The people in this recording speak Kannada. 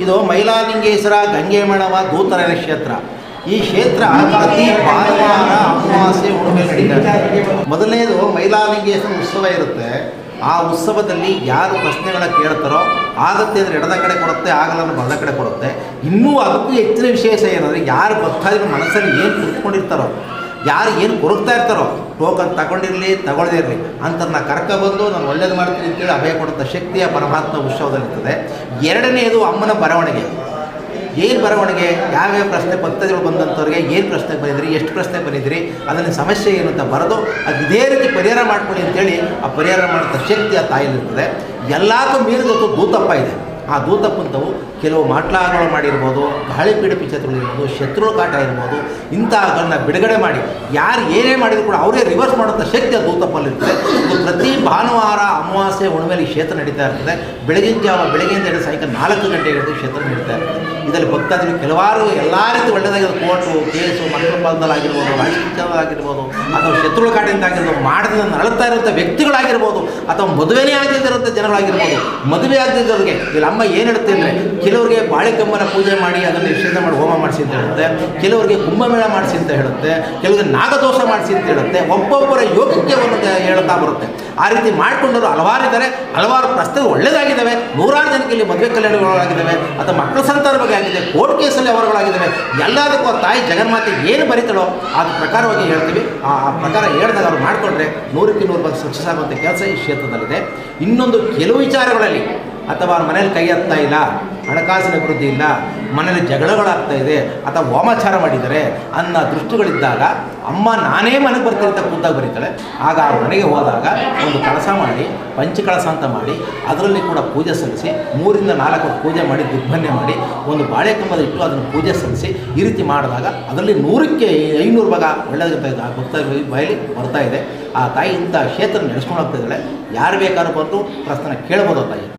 ಇದು ಮೈಲಾಲಿಂಗೇಶ್ವರ ಗಂಗೆಮಣವ ದೂತರರ ಕ್ಷೇತ್ರ. ಈ ಕ್ಷೇತ್ರ ಪ್ರತಿ ಭಾನುವಾರ ಅಮಾವಾಸ್ಯೆ ಹುಣ್ಣಿಮೆ ನಡೀತಾರೆ. ಮೊದಲನೇದು ಮೈಲಾಲಿಂಗೇಶ್ವರ ಉತ್ಸವ ಇರುತ್ತೆ. ಆ ಉತ್ಸವದಲ್ಲಿ ಯಾರು ಪ್ರಶ್ನೆಗಳನ್ನ ಕೇಳ್ತಾರೋ ಆಗತ್ತೆ ಅಂದರೆ ಎಡದ ಕಡೆ ಕೊಡುತ್ತೆ, ಆಗಲ್ಲ ಅಂದ್ರೆ ಬಲದ ಕಡೆ ಕೊಡುತ್ತೆ. ಇನ್ನೂ ಅದಕ್ಕೂ ಹೆಚ್ಚಿನ ವಿಶೇಷ ಏನಂದರೆ ಯಾರು ಭಕ್ತಾದಿಗಳು ಮನಸ್ಸಲ್ಲಿ ಏನು ಕುತ್ಕೊಂಡಿರ್ತಾರೋ, ಯಾರು ಏನು ಕೊರಗ್ತಾ ಇರ್ತಾರೋ, ಟೋಕನ್ ತಗೊಂಡಿರಲಿ ತಗೊಳ್ಳದೇ ಇರಲಿ ಅಂಥನ್ನ ಕರ್ಕೊಬಂದು ನಾನು ಒಳ್ಳೇದು ಮಾಡ್ತೀನಿ ಅಂತೇಳಿ ಅಭಯ ಕೊಡುವಂಥ ಶಕ್ತಿಯ ಪರಮಾತ್ಮ ಉತ್ಸವದಲ್ಲಿರ್ತದೆ. ಎರಡನೆಯದು ಅಮ್ಮನ ಬರವಣಿಗೆ. ಏನು ಬರವಣಿಗೆ, ಯಾವ್ಯಾವ ಪ್ರಶ್ನೆ ಭಕ್ತಾದಿಗಳು ಬಂದಂಥವ್ರಿಗೆ ಏನು ಪ್ರಶ್ನೆ ಬಂದಿದ್ರಿ, ಎಷ್ಟು ಪ್ರಶ್ನೆ ಬಂದಿದ್ರಿ, ಅದನ್ನು ಸಮಸ್ಯೆ ಏನು ಅಂತ ಬರೆದು ಅದು ಇದೇ ರೀತಿ ಪರಿಹಾರ ಮಾಡ್ಕೊಳ್ಳಿ ಅಂತೇಳಿ ಆ ಪರಿಹಾರ ಮಾಡುವಂಥ ಶಕ್ತಿ ಆ ತಾಯಿಲಿರ್ತದೆ. ಎಲ್ಲದಕ್ಕೂ ಮೀರಿದತ್ತು ದೂತಪ್ಪ ಇದೆ. ಆ ದೂತಪ್ಪಂಥವು ಕೆಲವು ಮಾಟ್ಲಾಗಳು ಮಾಡಿರ್ಬೋದು, ಗಾಳಿಪೀಡ ಪಿಚತ್ರಗಳಿರ್ಬೋದು, ಶತ್ರುಗಳ ಕಾಟ ಇರ್ಬೋದು, ಇಂಥವುಗಳನ್ನ ಬಿಡುಗಡೆ ಮಾಡಿ ಯಾರು ಏನೇ ಮಾಡಿದ್ರು ಕೂಡ ಅವರೇ ರಿವರ್ಸ್ ಮಾಡುವಂಥ ಶಕ್ತಿ ಆ ದೂತಪ್ಪಲ್ಲಿರ್ತದೆ. ಇದು ಪ್ರತಿ ಭಾನುವಾರ ಅಮಾವಾಸ್ಯೆ ಹುಣ್ಣಿಮೆಯಲ್ಲಿ ಕ್ಷೇತ್ರ ನಡೀತಾ ಇರ್ತದೆ. ಬೆಳಗಿನ ಜಾವ ಬೆಳಗ್ಗೆಯಿಂದ ಹಿಡಿದು ಸಾಯಂಕಾಲ 4 ಗಂಟೆಗೆ ಕ್ಷೇತ್ರ ನಡೀತಾ ಇರ್ತದೆ. ಇದರಲ್ಲಿ ಭಕ್ತಾದಿಗಳು ಕೆಲವಾರು ಎಲ್ಲ ರೀತಿ ಒಳ್ಳೆಯದಾಗಿರೋದು, ಕೋರ್ಟು ಕೇಸು, ಮಕ್ಕಳ ಪಾಲದಲ್ಲಾಗಿರ್ಬೋದು, ರಾಜಕೀಯವಾಗಿರ್ಬೋದು, ಅಥವಾ ಶತ್ರುಗಳ ಕಾಟದಿಂದ ಆಗಿರ್ಬೋದು, ಮಾಡದಿಂದ ನರಳುತ್ತಾ ಇರುವಂಥ ವ್ಯಕ್ತಿಗಳಾಗಿರ್ಬೋದು, ಅಥವಾ ಮದುವೆನೇ ಆಗದಿರೋಂಥ ಜನಗಳಾಗಿರ್ಬೋದು. ಮದುವೆ ಆಗದಿದ್ದವ್ರಿಗೆ ಇಲ್ಲಿ ಅಮ್ಮ ಏನು ಹೇಳುತ್ತೆ ಅಂದರೆ, ಕೆಲವರಿಗೆ ಬಾಳೆಕಂಬನ ಪೂಜೆ ಮಾಡಿ ಅದನ್ನು ನಿಷೇಧ ಮಾಡಿ ಹೋಮ ಮಾಡಿಸಿ ಅಂತ ಹೇಳುತ್ತೆ, ಕೆಲವರಿಗೆ ಕುಂಭಮೇಳ ಮಾಡಿಸಿ ಅಂತ ಹೇಳುತ್ತೆ, ಕೆಲವರಿಗೆ ನಾಗದೋಷ ಮಾಡಿಸಿ ಅಂತ ಹೇಳುತ್ತೆ. ಒಬ್ಬೊಬ್ಬರ ಯೋಗಕ್ಕೆ ಒಂದು ಹೇಳ್ತಾ ಬರುತ್ತೆ. ಆ ರೀತಿ ಮಾಡಿಕೊಂಡವರು ಹಲವಾರಿದ್ದಾರೆ. ಹಲವಾರು ಪ್ರಶ್ನೆಗಳು ಒಳ್ಳೆಯದಾಗಿದ್ದಾವೆ. ನೂರಾರು ಜನಕ್ಕೆ ಇಲ್ಲಿ ಮದುವೆ ಕಲ್ಯಾಣಗಳಾಗಿದ್ದಾವೆ, ಅಥವಾ ಮಕ್ಕಳ ಸಂತಾನ ಬಗ್ಗೆ ಆಗಿದೆ, ಕೋರ್ಟ್ ಕೇಸಲ್ಲಿ ಅವರುಗಳಾಗಿದ್ದಾವೆ. ಎಲ್ಲದಕ್ಕೂ ಆ ತಾಯಿ ಜಗನ್ಮಾತೆ ಏನು ಬರೀತಾಳೋ ಅದ್ರ ಪ್ರಕಾರವಾಗಿ ಹೇಳ್ತೀವಿ. ಆ ಪ್ರಕಾರ ಹೇಳಿದಾಗ ಅವ್ರು ಮಾಡಿಕೊಂಡ್ರೆ 100ಕ್ಕೆ 100% ಸಕ್ಸಸ್ ಆಗುವಂಥ ಕೆಲಸ ಈ ಕ್ಷೇತ್ರದಲ್ಲಿದೆ. ಇನ್ನೊಂದು ಕೆಲವು ವಿಚಾರಗಳಲ್ಲಿ ಅಥವಾ ಅವ್ರ ಮನೇಲಿ ಕೈ ಹತ್ತಾ ಇಲ್ಲ, ಹಣಕಾಸಿನ ಅಭಿವೃದ್ಧಿ ಇಲ್ಲ, ಮನೇಲಿ ಜಗಳಗಳಾಗ್ತಾ ಇದೆ, ಅಥವಾ ವಾಮಾಚಾರ ಮಾಡಿದ್ದಾರೆ ಅನ್ನೋ ದೃಷ್ಟಿಗಳಿದ್ದಾಗ ಅಮ್ಮ ನಾನೇ ಮನೆಗೆ ಬರ್ತೀನಿ ಅಂತ ಕೂತಾಗ ಬರೀತಾಳೆ. ಆಗ ಆ ಮನೆಗೆ ಹೋದಾಗ ಒಂದು ಕಳಸ ಮಾಡಿ, ಪಂಚಕಳಸ ಅಂತ ಮಾಡಿ, ಅದರಲ್ಲಿ ಕೂಡ ಪೂಜೆ ಸಲ್ಲಿಸಿ 3 ರಿಂದ 4 ಪೂಜೆ ಮಾಡಿ, ದಿಗ್ಬಂಧನೆ ಮಾಡಿ, ಒಂದು ಬಾಳೆಕಂಬದ ಇಟ್ಟು ಅದನ್ನು ಪೂಜೆ ಸಲ್ಲಿಸಿ ಈ ರೀತಿ ಮಾಡಿದಾಗ ಅದರಲ್ಲಿ 100ಕ್ಕೆ 500 ಭಾಗ ಒಳ್ಳೆಯದಾಗುತ್ತೆ. ಆ ಭಕ್ತರ ಬಾಯಲ್ಲಿ ಬರ್ತಾ ಇದೆ. ಆ ತಾಯಿ ಇಂಥ ಕ್ಷೇತ್ರ ನಡೆಸ್ಕೊಂಡು ಹೋಗ್ತಾ ಇದ್ದಾಳೆ. ಯಾರು ಬೇಕಾದ್ರೂ ಬಂದು ಪ್ರಶ್ನೆ ಕೇಳ್ಬೋದು ತಾಯಿ.